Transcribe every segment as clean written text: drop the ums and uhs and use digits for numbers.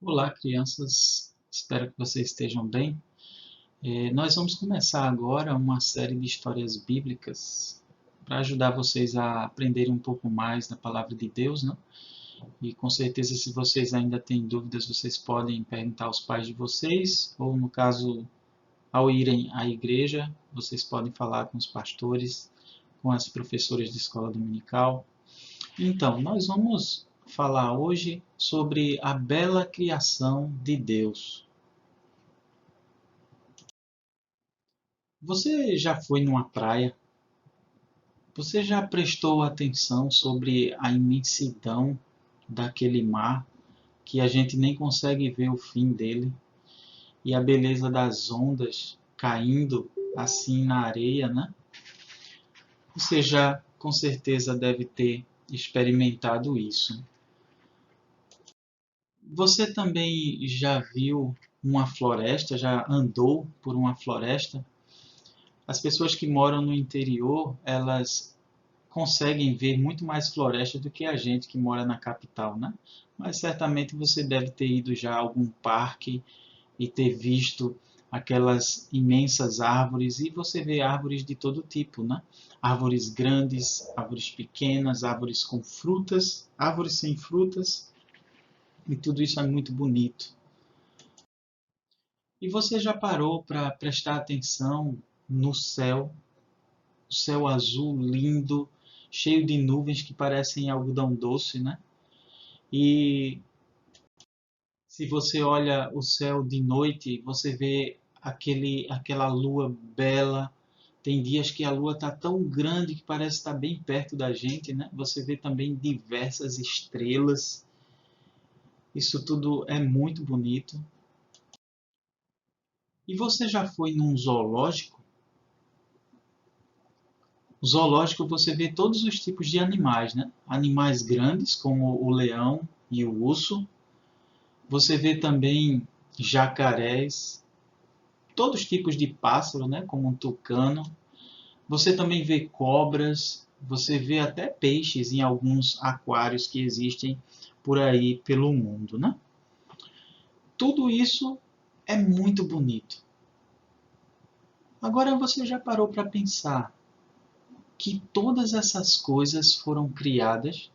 Olá, crianças. Espero que vocês estejam bem. Nós vamos começar agora uma série de histórias bíblicas para ajudar vocês a aprenderem um pouco mais da palavra de Deus, né? E com certeza, se vocês ainda têm dúvidas, vocês podem perguntar aos pais de vocês, ou no caso, ao irem à igreja, vocês podem falar com os pastores, com as professoras de escola dominical. Então, nós vamos falar hoje sobre a bela criação de Deus. Você já foi numa praia? Você já prestou atenção sobre a imensidão daquele mar que a gente nem consegue ver o fim dele e a beleza das ondas caindo assim na areia, né? Você já com certeza deve ter experimentado isso. Você também já viu uma floresta, já andou por uma floresta? As pessoas que moram no interior, elas conseguem ver muito mais floresta do que a gente que mora na capital, né? Mas certamente você deve ter ido já a algum parque e ter visto aquelas imensas árvores, e você vê árvores de todo tipo, né? Árvores grandes, árvores pequenas, árvores com frutas, árvores sem frutas, e tudo isso é muito bonito. E você já parou para prestar atenção no céu? O céu azul lindo, cheio de nuvens que parecem algodão doce, né? E se você olha o céu de noite, você vê aquela lua bela. Tem dias que a lua está tão grande que parece estar bem perto da gente, né? Você vê também diversas estrelas. Isso tudo é muito bonito. E você já foi num zoológico? No zoológico você vê todos os tipos de animais, né? Animais grandes, como o leão e o urso. Você vê também jacarés, todos os tipos de pássaro, né? Como um tucano. Você também vê cobras, você vê até peixes em alguns aquários que existem por aí pelo mundo, né? Tudo isso é muito bonito. Agora você já parou para pensar que todas essas coisas foram criadas?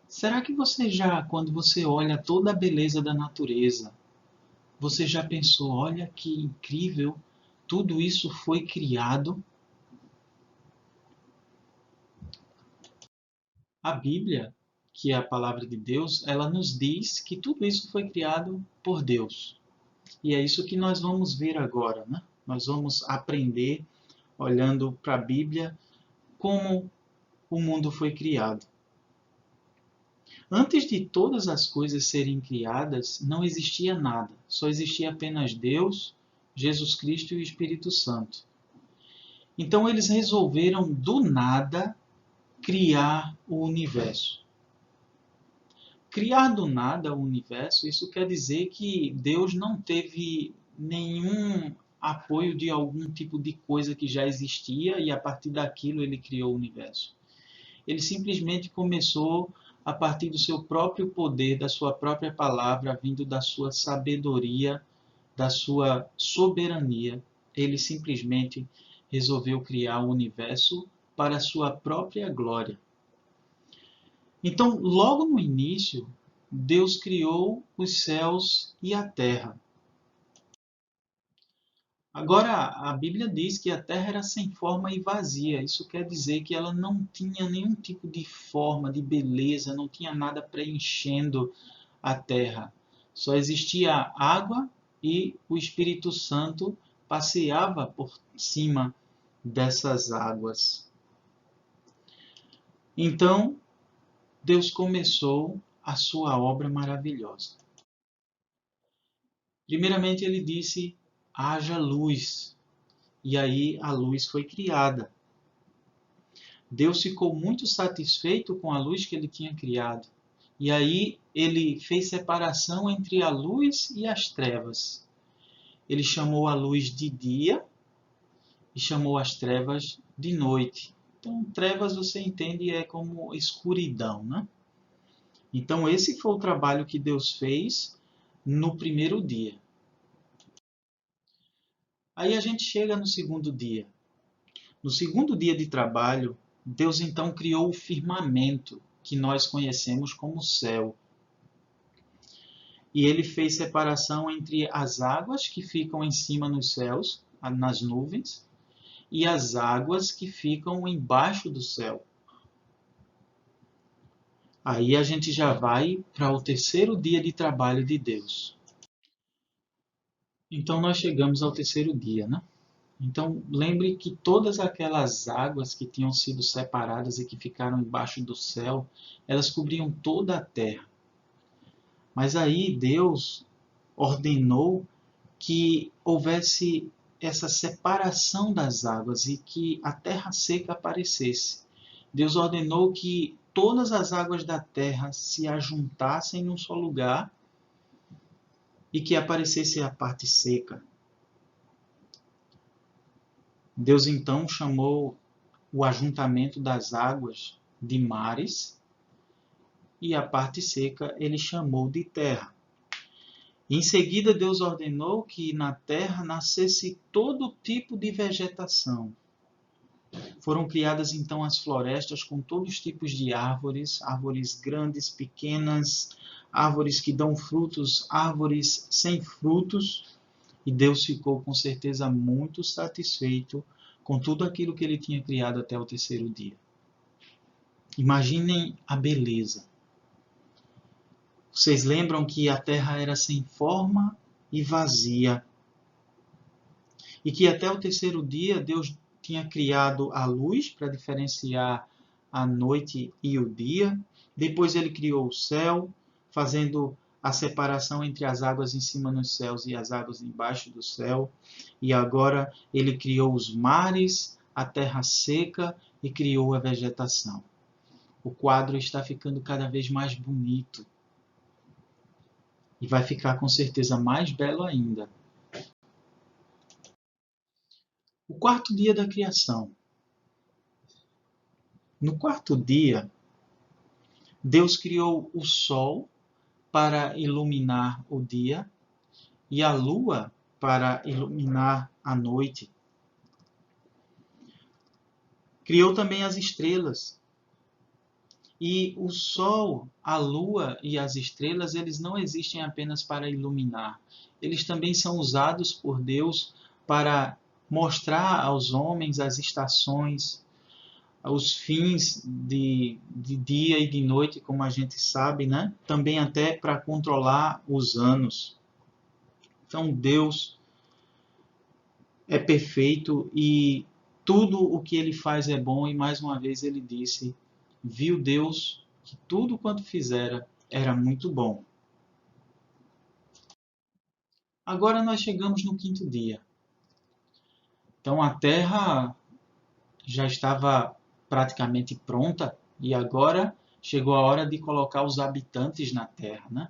Será que você já, quando você olha toda a beleza da natureza, você já pensou, olha que incrível, tudo isso foi criado? A Bíblia, que é a palavra de Deus, ela nos diz que tudo isso foi criado por Deus. E é isso que nós vamos ver agora, né? Nós vamos aprender, olhando para a Bíblia, como o mundo foi criado. Antes de todas as coisas serem criadas, não existia nada. Só existia apenas Deus, Jesus Cristo e o Espírito Santo. Então eles resolveram do nada criar o universo. Criar do nada o universo, isso quer dizer que Deus não teve nenhum apoio de algum tipo de coisa que já existia e a partir daquilo ele criou o universo. Ele simplesmente começou a partir do seu próprio poder, da sua própria palavra, vindo da sua sabedoria, da sua soberania. Ele simplesmente resolveu criar o universo para a sua própria glória. Então, logo no início, Deus criou os céus e a terra. Agora, a Bíblia diz que a terra era sem forma e vazia. Isso quer dizer que ela não tinha nenhum tipo de forma, de beleza, não tinha nada preenchendo a terra. Só existia água e o Espírito Santo passeava por cima dessas águas. Então, Deus começou a sua obra maravilhosa. Primeiramente, ele disse: haja luz. E aí a luz foi criada. Deus ficou muito satisfeito com a luz que ele tinha criado. E aí ele fez separação entre a luz e as trevas. Ele chamou a luz de dia e chamou as trevas de noite. Então, trevas você entende é como escuridão, né? Então, esse foi o trabalho que Deus fez no primeiro dia. Aí a gente chega no segundo dia. No segundo dia de trabalho, Deus então criou o firmamento, que nós conhecemos como céu. E ele fez separação entre as águas que ficam em cima nos céus, nas nuvens, e as águas que ficam embaixo do céu. Aí a gente já vai para o terceiro dia de trabalho de Deus. Então nós chegamos ao terceiro dia, né? Então lembre que todas aquelas águas que tinham sido separadas e que ficaram embaixo do céu, elas cobriam toda a terra. Mas aí Deus ordenou que houvesse essa separação das águas e que a terra seca aparecesse. Deus ordenou que todas as águas da terra se ajuntassem num só lugar e que aparecesse a parte seca. Deus então chamou o ajuntamento das águas de mares e a parte seca ele chamou de terra. Em seguida, Deus ordenou que na terra nascesse todo tipo de vegetação. Foram criadas então as florestas com todos os tipos de árvores, árvores grandes, pequenas, árvores que dão frutos, árvores sem frutos. E Deus ficou com certeza muito satisfeito com tudo aquilo que ele tinha criado até o terceiro dia. Imaginem a beleza. Vocês lembram que a terra era sem forma e vazia. E que até o terceiro dia Deus tinha criado a luz para diferenciar a noite e o dia. Depois ele criou o céu, fazendo a separação entre as águas em cima nos céus e as águas embaixo do céu. E agora ele criou os mares, a terra seca e criou a vegetação. O quadro está ficando cada vez mais bonito. E vai ficar com certeza mais belo ainda. O quarto dia da criação. No quarto dia, Deus criou o sol para iluminar o dia e a lua para iluminar a noite. Criou também as estrelas. E o sol, a lua e as estrelas, eles não existem apenas para iluminar. Eles também são usados por Deus para mostrar aos homens as estações, os fins de dia e de noite, como a gente sabe, né? Também até para controlar os anos. Então Deus é perfeito e tudo o que ele faz é bom, e mais uma vez ele disse: viu Deus que tudo quanto fizera era muito bom. Agora nós chegamos no quinto dia. Então a terra já estava praticamente pronta e agora chegou a hora de colocar os habitantes na terra, né?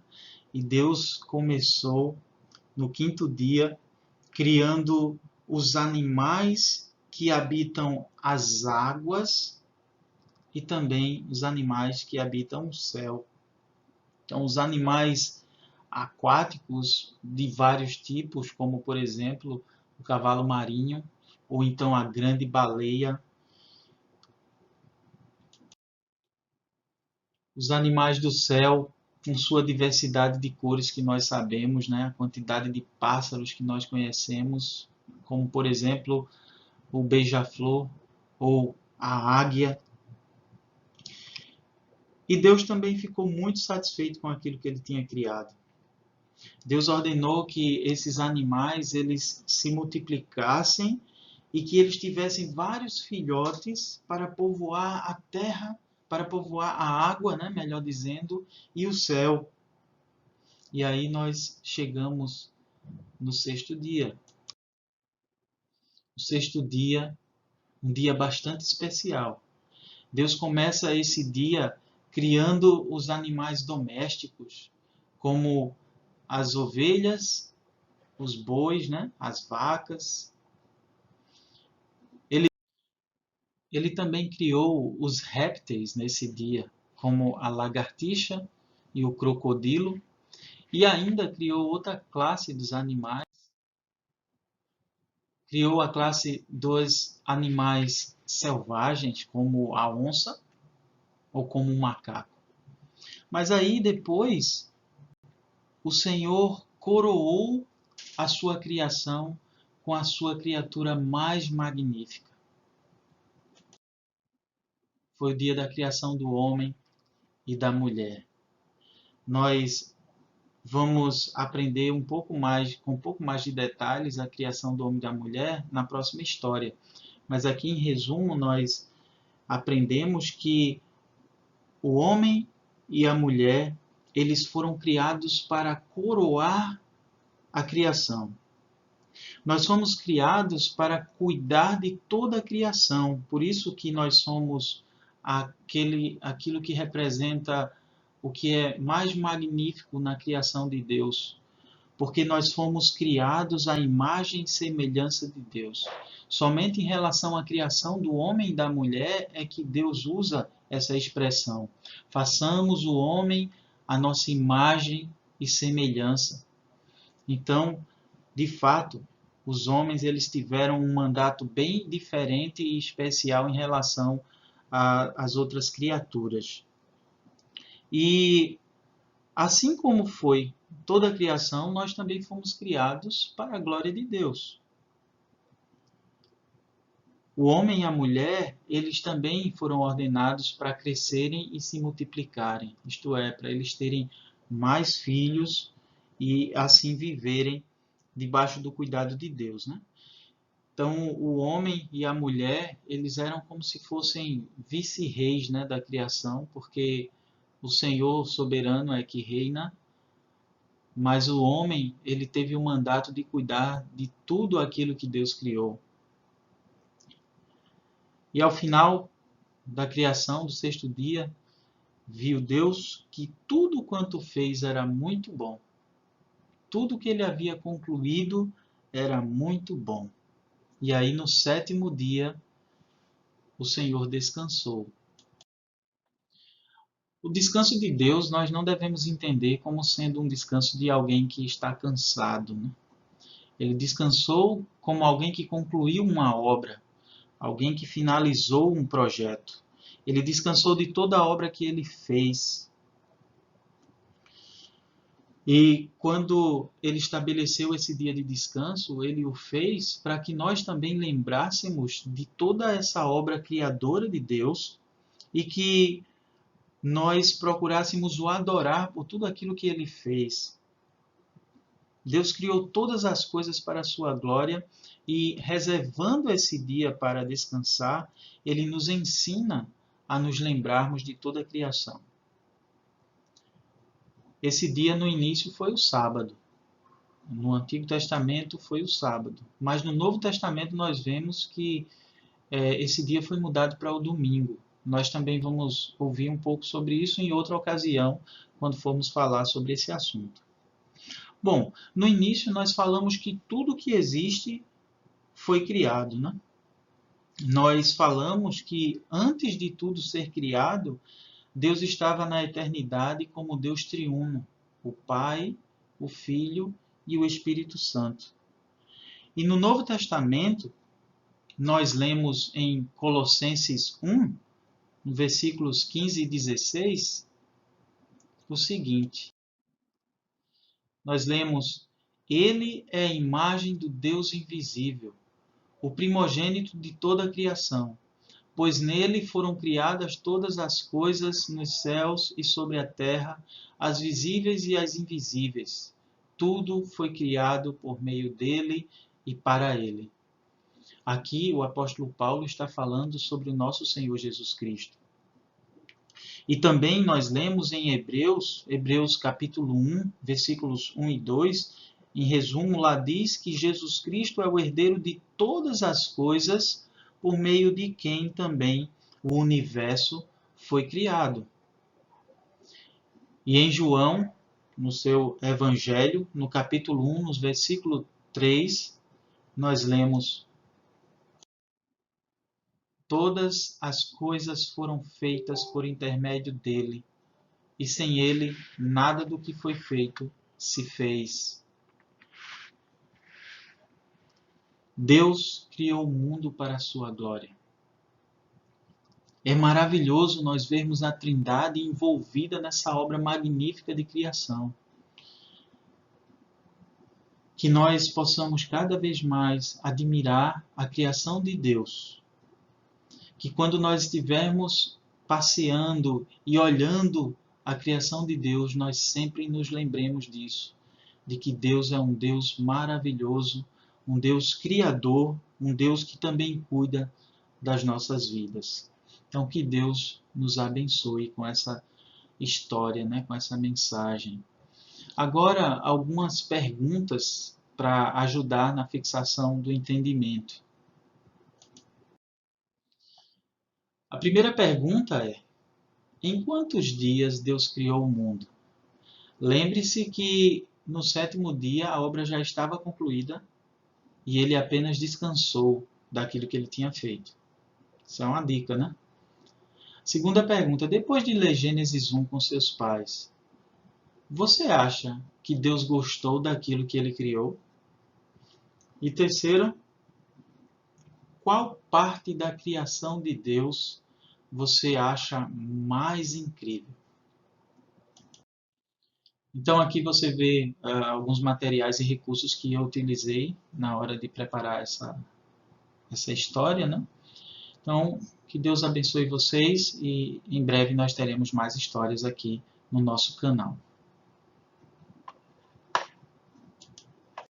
E Deus começou no quinto dia criando os animais que habitam as águas e também os animais que habitam o céu. Então, os animais aquáticos de vários tipos, como por exemplo o cavalo marinho ou então a grande baleia. Os animais do céu, com sua diversidade de cores que nós sabemos, né? A quantidade de pássaros que nós conhecemos, como por exemplo o beija-flor ou a águia. E Deus também ficou muito satisfeito com aquilo que ele tinha criado. Deus ordenou que esses animais eles se multiplicassem e que eles tivessem vários filhotes para povoar a terra, para povoar a água, né, melhor dizendo, e o céu. E aí nós chegamos no sexto dia. O sexto dia, um dia bastante especial. Deus começa esse dia criando os animais domésticos, como as ovelhas, os bois, né? As vacas. Ele também criou os répteis nesse dia, como a lagartixa e o crocodilo, e ainda criou outra classe dos animais, criou a classe dos animais selvagens, como a onça ou como o macaco. Mas aí depois o Senhor coroou a sua criação com a sua criatura mais magnífica. Foi o dia da criação do homem e da mulher. Nós vamos aprender com um pouco mais de detalhes a criação do homem e da mulher na próxima história. Mas aqui em resumo nós aprendemos que o homem e a mulher, eles foram criados para coroar a criação. Nós fomos criados para cuidar de toda a criação. Por isso que nós somos aquilo que representa o que é mais magnífico na criação de Deus. Porque nós fomos criados à imagem e semelhança de Deus. Somente em relação à criação do homem e da mulher é que Deus usa essa expressão. Façamos o homem a nossa imagem e semelhança. Então, de fato, os homens eles tiveram um mandato bem diferente e especial em relação às outras criaturas. E assim como foi toda a criação, nós também fomos criados para a glória de Deus. O homem e a mulher, eles também foram ordenados para crescerem e se multiplicarem, isto é, para eles terem mais filhos e assim viverem debaixo do cuidado de Deus, né? Então, o homem e a mulher, eles eram como se fossem vice-reis, né, da criação, porque o Senhor soberano é que reina, mas o homem, ele teve o mandato de cuidar de tudo aquilo que Deus criou. E ao final da criação, do sexto dia, viu Deus que tudo quanto fez era muito bom. Tudo que ele havia concluído era muito bom. E aí, no sétimo dia, o Senhor descansou. O descanso de Deus nós não devemos entender como sendo um descanso de alguém que está cansado, né? Ele descansou como alguém que concluiu uma obra, alguém que finalizou um projeto. Ele descansou de toda a obra que ele fez. E quando ele estabeleceu esse dia de descanso, ele o fez para que nós também lembrássemos de toda essa obra criadora de Deus e que nós procurássemos o adorar por tudo aquilo que ele fez. Deus criou todas as coisas para a sua glória e, reservando esse dia para descansar, ele nos ensina a nos lembrarmos de toda a criação. Esse dia no início foi o sábado. No Antigo Testamento foi o sábado. Mas no Novo Testamento nós vemos que esse dia foi mudado para o domingo. Nós também vamos ouvir um pouco sobre isso em outra ocasião, quando formos falar sobre esse assunto. Bom, no início nós falamos que tudo que existe foi criado, né? Nós falamos que antes de tudo ser criado, Deus estava na eternidade como Deus triuno, o Pai, o Filho e o Espírito Santo. E no Novo Testamento, nós lemos em Colossenses 1, versículos 15 e 16, o seguinte. Nós lemos: Ele é a imagem do Deus invisível, o primogênito de toda a criação, pois nele foram criadas todas as coisas nos céus e sobre a terra, as visíveis e as invisíveis. Tudo foi criado por meio dele e para ele. Aqui o apóstolo Paulo está falando sobre o nosso Senhor Jesus Cristo. E também nós lemos em Hebreus capítulo 1, versículos 1 e 2, em resumo, lá diz que Jesus Cristo é o herdeiro de todas as coisas, por meio de quem também o universo foi criado. E em João, no seu Evangelho, no capítulo 1, no versículo 3, nós lemos: Todas as coisas foram feitas por intermédio dele, e sem ele nada do que foi feito se fez. Deus criou o mundo para a sua glória. É maravilhoso nós vermos a Trindade envolvida nessa obra magnífica de criação. Que nós possamos cada vez mais admirar a criação de Deus. Que quando nós estivermos passeando e olhando a criação de Deus, nós sempre nos lembremos disso, de que Deus é um Deus maravilhoso, um Deus criador, um Deus que também cuida das nossas vidas. Então, que Deus nos abençoe com essa história, com essa mensagem. Agora, algumas perguntas para ajudar na fixação do entendimento. A primeira pergunta é: em quantos dias Deus criou o mundo? Lembre-se que no 7º dia a obra já estava concluída e ele apenas descansou daquilo que ele tinha feito. Isso é uma dica, né? Segunda pergunta: depois de ler Gênesis 1 com seus pais, você acha que Deus gostou daquilo que ele criou? E terceira, qual parte da criação de Deus você acha mais incrível? Então aqui você vê alguns materiais e recursos que eu utilizei na hora de preparar essa história, né? Então, que Deus abençoe vocês e em breve nós teremos mais histórias aqui no nosso canal.